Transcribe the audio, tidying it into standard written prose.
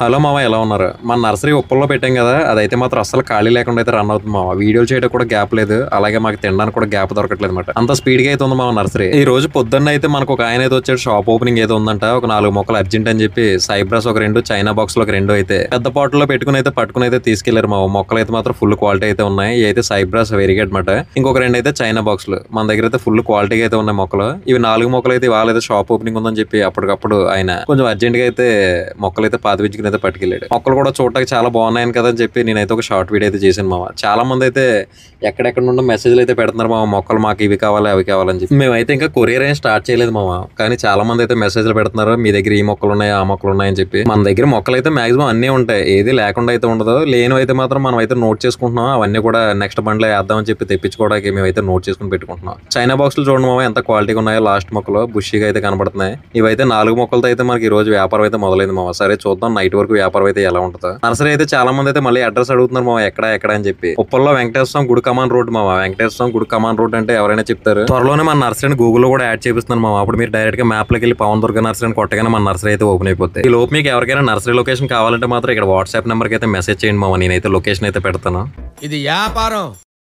Hello మామ, ఎలా ఉన్నారు? మన నర్సరీ ఉప్పల్లో పెట్టాం కదా, అదైతే మాత్రం అస్సలు ఖాళీ లేకుండా అయితే రన్ అవుతుంది మామ. వీడియోలు చేయడం కూడా గ్యాప్ లేదు, అలాగే మాకు తినడానికి కూడా గ్యాప్ దొరకట్లేదు అనమాట. అంత స్పీడ్ గా అయితే ఉంది మామ నర్సరీ. ఈ రోజు పొద్దున్న అయితే మనకు ఒక ఆయన అయితే వచ్చాడు, షాప్ ఓపెనింగ్ ఏదో ఉందంట. ఒక 4 మొక్కలు అర్జెంట్ అని చెప్పి సైబ్రస్ ఒక 2, చైనా బాక్స్ లో ఒక 2 అయితే పెద్ద పాటలో పెట్టుకుని అయితే పట్టుకుని అయితే తీసుకెళ్లారు మామ. మొక్కలు అయితే మాత్రం ఫుల్ క్వాలిటీ అయితే ఉన్నాయి. ఇవి అయితే సైబ్రస్ వెరీ గుడ్ అనమాట. ఇంకొక 2 అయితే చైనా బాక్స్లు. మన దగ్గర అయితే ఫుల్ క్వాలిటీగా అయితే ఉన్నాయి మొక్కలు. ఇవి 4 మొక్కలు అయితే వాళ్ళైతే షాప్ ఓపెనింగ్ ఉందని చెప్పి అప్పటికప్పుడు ఆయన కొంచెం అర్జెంట్ గా అయితే మొక్కలు అయితే పాతిపించుకుని అయితే పట్టుకెళ్ళాడు. మొక్కలు కూడా చూడటానికి చాలా బాగున్నాయని కదా అని చెప్పి నేనైతే ఒక షార్ట్ వీడియో అయితే చేశాను మామ. చాలా మంది అయితే ఎక్కడెక్కడ నుండి మెసేజ్లు అయితే పెడుతున్నారు మామ, మొక్కలు మాకు ఇవి కావాలి అవి కావాలని చెప్పి. మేమైతే ఇంకా కొరియర్ ఏం స్టార్ట్ చేయలేదు మామ, కానీ చాలా మంది అయితే మెసేజ్లు పెడుతున్నారు, మీ దగ్గర ఈ మొక్కలు ఉన్నాయి ఆ మొక్కలు ఉన్నాయని చెప్పి. మన దగ్గర మొక్కలు అయితే మాక్సిమం అన్నీ ఉంటాయి, ఏది లేకుండా అయితే ఉండదు. లేనివి అయితే మాత్రం మనం అయితే నోట్ చేసుకుంటున్నాం. అవన్నీ కూడా నెక్స్ట్ బండ్లో వేద్దామని చెప్పి తెప్పించుకోవడానికి మేమైతే నోట్ చేసుకుని పెట్టుకుంటున్నాం. చైనా బాక్సులు చూడండి మామ ఎంత క్వాలిటీగా ఉన్నాయో. లాస్ట్ మొక్కలు బుషిగా అయితే కనబడుతున్నాయి. ఇవైతే 4 మొక్కలతో అయితే మనకి ఈ రోజు వ్యాపారం అయితే మొదలైంది మామ. సరే చూద్దాం నైట్ వరకు వ్యాపారం అయితే ఎలా ఉంటుందో. నర్సరీ అయితే చాలా మంది అయితే మళ్ళీ అడ్రస్ అడుగుతున్నారు మామ, ఎక్కడ అని చెప్పి. ఉప్పల్లో వెంకటేశ్వరం గుడి కమాన్ రోడ్ మామ. వెంకటేశ్వరం గుడి కమాన్ రోడ్ అంటే ఎవరైనా చెప్తారు. త్వరలోనే మన నర్సరీని గూగుల్లో కూడా యాడ్ చేపిస్తున్నాను మామ. అప్పుడు మీరు డైరెక్ట్ గా మ్యాప్ లోకి వెళ్ళి పవన్ దుర్గ నర్సరీని కొట్టగానే మన నర్సరీ అయితే ఓపెన్ అయిపోతుంది. ఈ లోపు మీకు ఎవరికైనా నర్సరీ లొకేషన్ కావాలంటే మాత్రం ఇక్కడ వాట్సాప్ నెంబర్ కి అయితే మెసేజ్ చేయండి మామ, నేనైతే లొకేషన్ అయితే పెడతాను. ఇది వ్యాపారం.